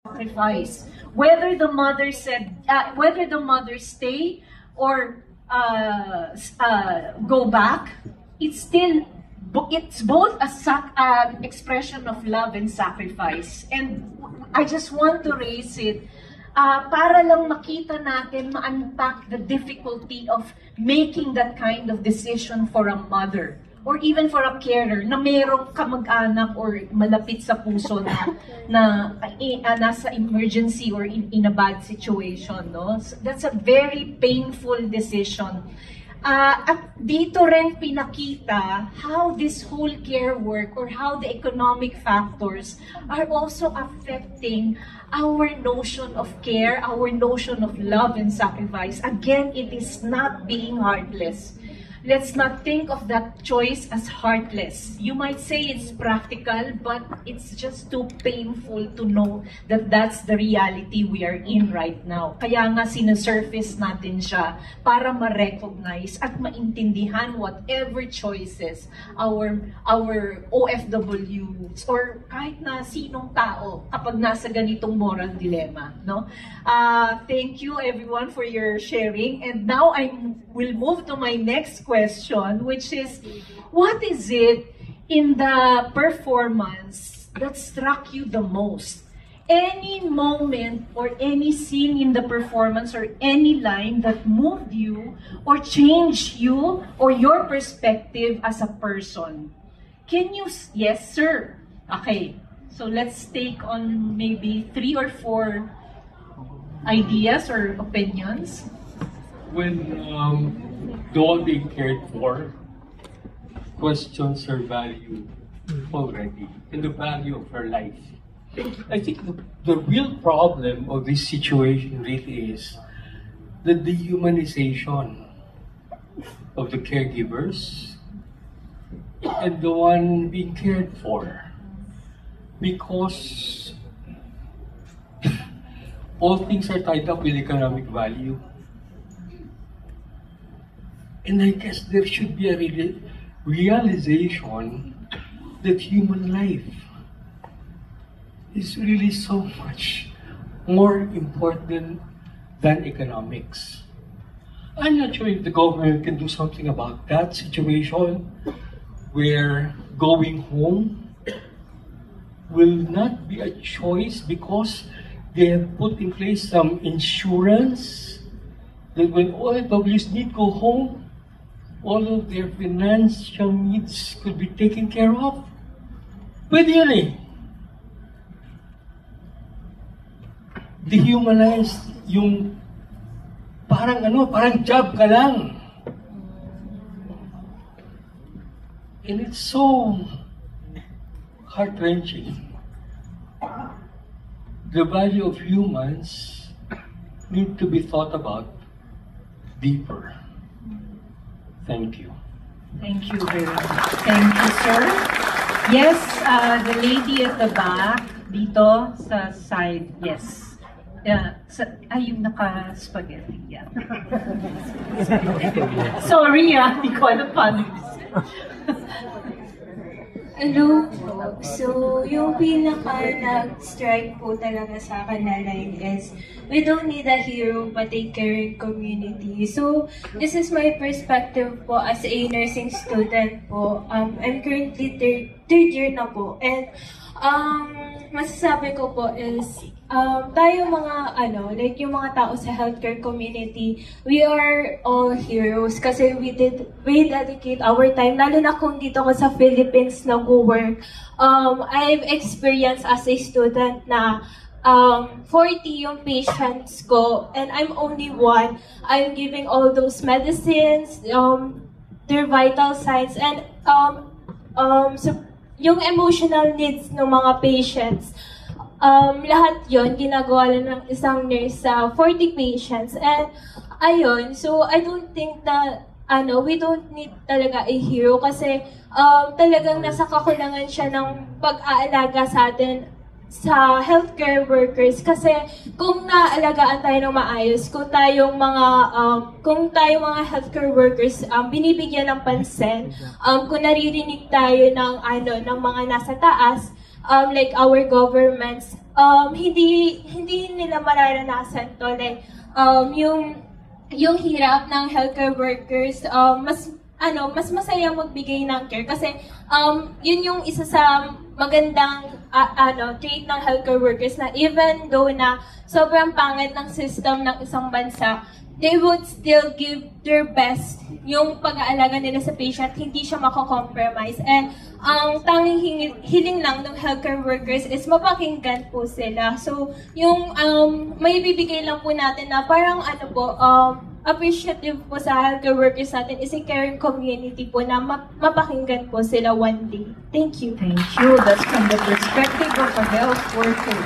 sacrifice. Whether the mother stay or go back, it's both an expression of love and sacrifice. And I just want to raise it para lang makita natin, ma-unpack the difficulty of making that kind of decision for a mother or even for a carer na merong kamag-anak or malapit sa puso na nasa emergency or in a bad situation, no? So that's a very painful decision. At dito rin pinakita how this whole care work or how the economic factors are also affecting our notion of care, our notion of love and sacrifice. Again, it is not being heartless. Let's not think of that choice as heartless. You might say it's practical, but it's just too painful to know that that's the reality we are in right now. Kaya nga sinasurface natin siya para ma-recognize at maintindihan whatever choices our OFWs or kahit na sinong tao kapag nasa ganitong moral dilemma, no? Thank you everyone for your sharing, and now I will move to my next question, which is, what is it in the performance that struck you the most? Any moment or any scene in the performance or any line that moved you or changed you or your perspective as a person? Can you, yes sir? Okay, so let's take on maybe 3 or 4 ideas or opinions. When the one being cared for questions her value already and the value of her life. I think the real problem of this situation really is the dehumanization of the caregivers and the one being cared for, because all things are tied up with economic value. And I guess there should be a realization that human life is really so much more important than economics. I'm not sure if the government can do something about that situation where going home will not be a choice because they have put in place some insurance that when OFWs need to go home, all of their financial needs could be taken care of. Pwede yun eh. Dehumanized yung parang job ka lang. And it's so heart-wrenching. The value of humans need to be thought about deeper. Thank you. Thank you very much. Thank you, sir. Yes, the lady at the back, dito sa side, yes. Yung naka-spaghetti, yeah. Sorry, hindi ko alam paano Hello po. So, yung pinaka-nag-strike po talaga sa akin na line is, we don't need a hero but a caring community. So, this is my perspective po as a nursing student po. I'm currently third year na po. And masasabi ko po is, tayo mga like yung mga tao sa healthcare community, we are all heroes kasi we dedicate our time, lalo na kung dito ko sa Philippines nag-work. I've experienced as a student na 40 yung patients ko and I'm only one. I'm giving all those medicines, their vital signs, and so, yung emotional needs ng mga patients. Lahat yon ginagawa lang ng isang nurse sa 40 patients. And ayun, so I don't think na we don't need talaga a hero kasi talagang nasa kakulangan siya ng pag-aalaga sa atin sa healthcare workers kasi kung naaalagaan tayo ng maayos, kung tayong mga healthcare workers binibigyan ng pansin, kung naririnig tayo ng mga nasa taas, like our governments, hindi nila mararanasan to, like yung hirap ng healthcare workers, mas masaya magbigay ng care kasi yun yung isa sa magandang trait ng healthcare workers, na even though na sobrang pangit ng system ng isang bansa, they would still give their best yung pag-aalaga nila sa patient, hindi siya mako-compromise. And ang tanging hiling lang ng healthcare workers is mapakinggan po sila. So, yung may bibigay lang po natin na parang appreciative po sa healthcare workers natin is a caring community po na mapakinggan po sila one day. Thank you. Thank you. That's from the perspective of a health worker.